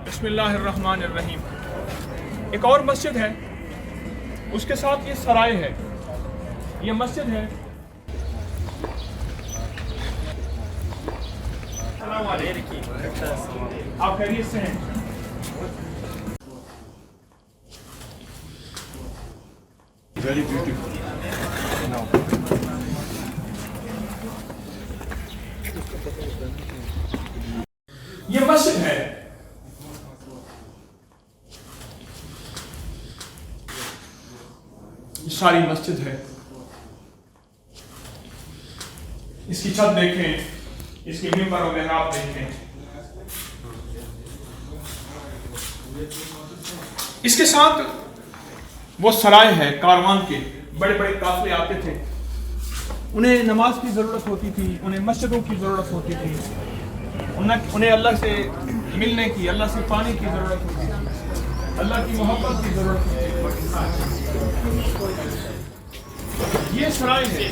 बिस्मिल्लाहिर्रहमानिर्रहीम। एक और मस्जिद है, उसके साथ ये सराय है, ये मस्जिद है। अस्सलाम वालेकुम, आप खैरियत से हैं? Very beautiful. ये मस्जिद है, ये सारी मस्जिद है। इसकी छत देखें, इसकी मिंबर और मेहराब देखें। इसके साथ वो सराय है, कारवान के बड़े बड़े काफिले आते थे, उन्हें नमाज की ज़रूरत होती थी, उन्हें मस्जिदों की ज़रूरत होती थी, उन्हें अल्लाह से मिलने की, अल्लाह से पाने की ज़रूरत होती थी, अल्लाह की मोहब्बत की ज़रूरत होती थी। ये सराय है।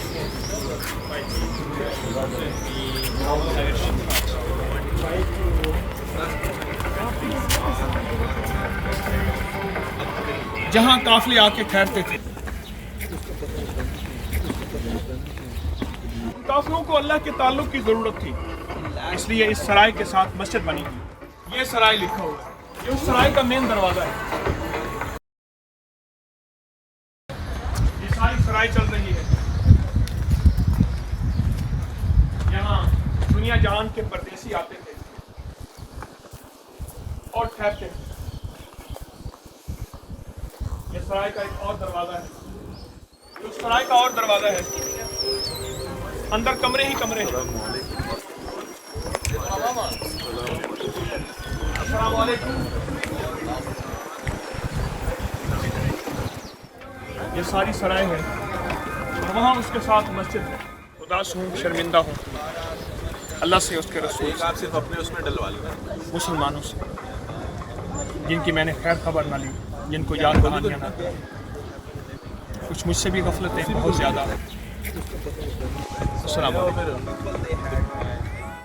जहां काफिले आके ठहरते थे। काफिलों को अल्लाह के ताल्लुक की जरूरत थी, इसलिए इस सराय के साथ मस्जिद बनी थी। ये सराय लिखा हुआ है, ये उस सराय का मेन दरवाजा है। ये सारी सराय चल रही है। यहाँ दुनिया जहान के परदेसी आते थे और ठहरते थे। ये सराय का एक और दरवाजा है, ये उस सराय का और दरवाजा है। अंदर कमरे ही कमरे हैं। अस्सलाम वालेकुम। ये सारी सराय है और वहाँ उसके साथ मस्जिद है। उदास हूँ, शर्मिंदा हूँ अल्लाह से, उसके रसूल से, आप सिर्फ अपने उसमें डलवा लेना, मुसलमानों से, जिनकी मैंने खैर खबर ना ली, जिनको याद कहानियाँ ना दी। कुछ मुझसे भी गफलतें बहुत ज़्यादा। अस्सलाम वालेकुम।